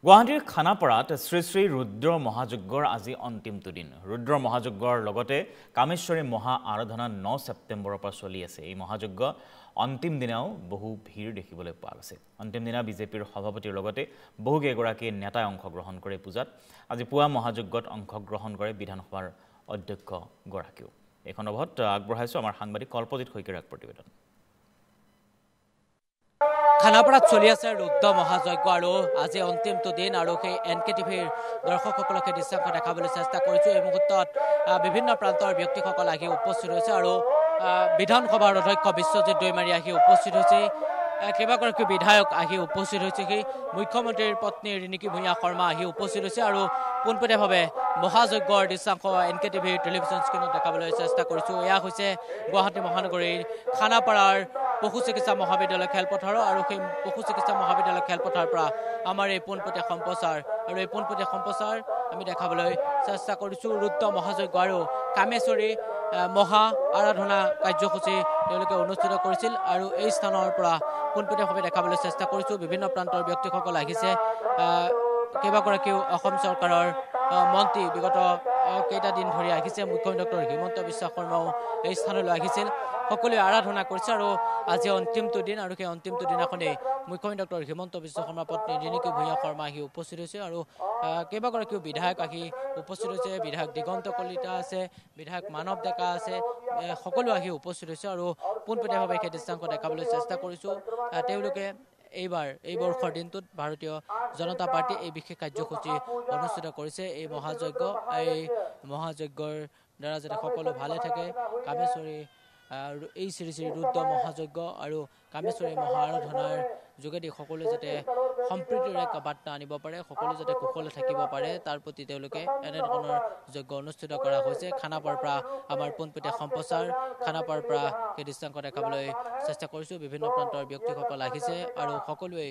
গুৱাহাটীৰ খানাপাৰাত শ্ৰী শ্ৰী ৰুদ্ৰ মহাযজ্ঞৰ আজি অন্তিমটো দিন। ৰুদ্ৰ মহাযজ্ঞৰ লগতে কামেশ্বৰী মহা আৰাধনা 9 ছেপ্টেম্বৰৰ পৰা চলি আছে। এই মহাযজ্ঞ অন্তিম দিনাও বহু ভিৰ দেখিবলৈ পোৱা গৈছে। অন্তিম দিনা বিজেপিৰ সভাপতিৰ লগতে বহু কেইগৰাকী নেতাই অংশগ্ৰহণ কৰে পূজাত। আজি পুৱা মহাযজ্ঞত অংশগ্ৰহণ কৰে বিধানসভাৰ অধ্যক্ষ গৰাকীও। এই সন্দৰ্ভত আগবঢ়াইছো আমাৰ সাংবাদিক কল্পজিৎ শইকীয়াৰ এক প্ৰতিবেদন। খানাপাৰাত চলি আছে ৰুদ্ৰ মহাযজ্ঞ আৰু আজি অন্তিমটো দিন আৰু সেই NKTVৰ দৰ্শকসকলকে দৃশ্যাংশ দেখাবলৈ চেষ্টা কৰিছো। এই মুহূৰ্তত বিভিন্ন প্ৰান্তৰ ব্যক্তিসকল আহি উপস্থিত হৈছে আৰু বিধানসভাৰ অধ্যক্ষ বিশ্বজিৎ দৈমাৰী আহি উপস্থিত হৈছে। কেইবাগৰাকী বিধায়ক আহি উপস্থিত হৈছে। সেই মুখ্যমন্ত্ৰীৰ পত্নী ৰিণিকী ভূঞা শৰ্মা আহি উপস্থিত হৈছে আৰু পোনপটীয়াভাৱে মহাযজ্ঞৰ দৃশ্যাংশ NKTVৰ টেলিভিছন স্ক্ৰীণত দেখাবলৈ চেষ্টা কৰিছো। এয়া হৈছে গুৱাহাটী মহানগৰীৰ খানাপাৰাৰ পশু চিকিৎসা মহাবিদ্যালয় খেলপথাৰ আৰু সেই পশু চিকিৎসা মহাবিদ্যালয় খেলপথাৰৰ পৰা আমাৰ এই পোনপটীয়া সম্প্ৰচাৰ আৰু এই পোনপটীয়া সম্প্ৰচাৰ আমি দেখাবলৈ চেষ্টা কৰিছো। ৰুদ্ৰ মহাযজ্ঞ আৰু কামেশ্বৰী মহা আৰাধনা কাৰ্যসূচী তেওঁলোকে অনুষ্ঠিত কৰিছিল আৰু এই স্থানৰ পৰা পোনপটীয়াভাৱে দেখাবলৈ চেষ্টা কৰিছো। বিভিন্ন প্ৰান্তৰ ব্যক্তিসকল আহিছে। কেইবাগৰাকীও অসম চৰকাৰৰ মন্ত্ৰী বিগত কেইটা দিন ধৰি আহিছে। মুখ্যমন্ত্ৰী ডক্টৰ হিমন্ত বিশ্ব শৰ্মাও এই স্থানলৈ আহিছিল। সকলোৱে আৰাধনা কৰিছে আৰু আজি অন্তিমটো দিন আৰু সেই অন্তিমটো দিনাখনেই মুখ্যমন্ত্ৰী ডক্টৰ হিমন্ত বিশ্ব শৰ্মাৰ পত্নী ৰিণিকী ভূঞা শৰ্মা আহি উপস্থিত হৈছে আৰু কেইবাগৰাকীও বিধায়ক আহি উপস্থিত হৈছে। বিধায়ক দিগন্ত কলিতা আছে, বিধায়ক মানৱ ডেকা আছে, সকলো আহি উপস্থিত হৈছে আৰু পোনপটীয়াভাৱে সেই দৃশ্যাংশ দেখাবলৈ চেষ্টা কৰিছোঁ। তেওঁলোকে এই বৰ্ষৰ দিনটোত ভাৰতীয় জনতা পাৰ্টী এই বিশেষ কাৰ্যসূচী অনুষ্ঠিত কৰিছে। এই মহাযজ্ঞৰ দ্বাৰা যাতে সকলো ভালে থাকে, কামেশ্বৰী এই শ্ৰী শ্ৰী ৰুদ্ৰ মহাযজ্ঞ আৰু কামেশ্বৰী মহা আৰাধনাৰ যোগেদি সকলোৱে যাতে সম্প্ৰীতিৰে বাৰ্তা আনিব পাৰে, সকলো যাতে কুশলে থাকিব পাৰে, তাৰ প্ৰতি তেওঁলোকে এনেধৰণৰ যজ্ঞ অনুষ্ঠিত কৰা হৈছে। খানাপাৰাৰ পৰা আমাৰ পোনপটীয়া সম্প্ৰচাৰ, খানাপাৰাৰ পৰা সেই দৃশ্যাংশ দেখাবলৈ চেষ্টা কৰিছোঁ। বিভিন্ন প্ৰান্তৰ ব্যক্তিসকল আহিছে আৰু সকলোৱে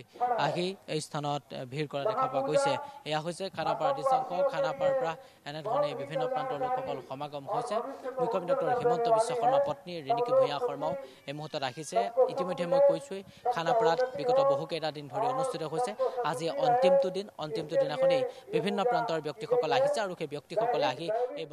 আহি এই স্থানত ভিৰ কৰা দেখা পোৱা গৈছে। এয়া হৈছে খানাপাৰাৰ দৃশ্যাংশ। খানাপাৰাৰ পৰা এনেধৰণে বিভিন্ন প্ৰান্তৰ লোকসকল সমাগম হৈছে। মুখ্যমন্ত্ৰী ডক্টৰ হিমন্ত বিশ্ব শৰ্মাৰ পত্নী ৰিণিকী ভূঞা শৰ্মাও এই মুহূৰ্তত আহিছে। ইতিমধ্যে মই কৈছোঁৱেই খানাপাৰাত বিগত বহুকেইটা দিন ধৰি অনুষ্ঠিত হৈছে। আজি অন্তিমটো দিন, অন্তিমটো দিনাখনেই বিভিন্ন প্ৰান্তৰ ব্যক্তিসকল আহিছে আৰু সেই ব্যক্তিসকলে আহি এই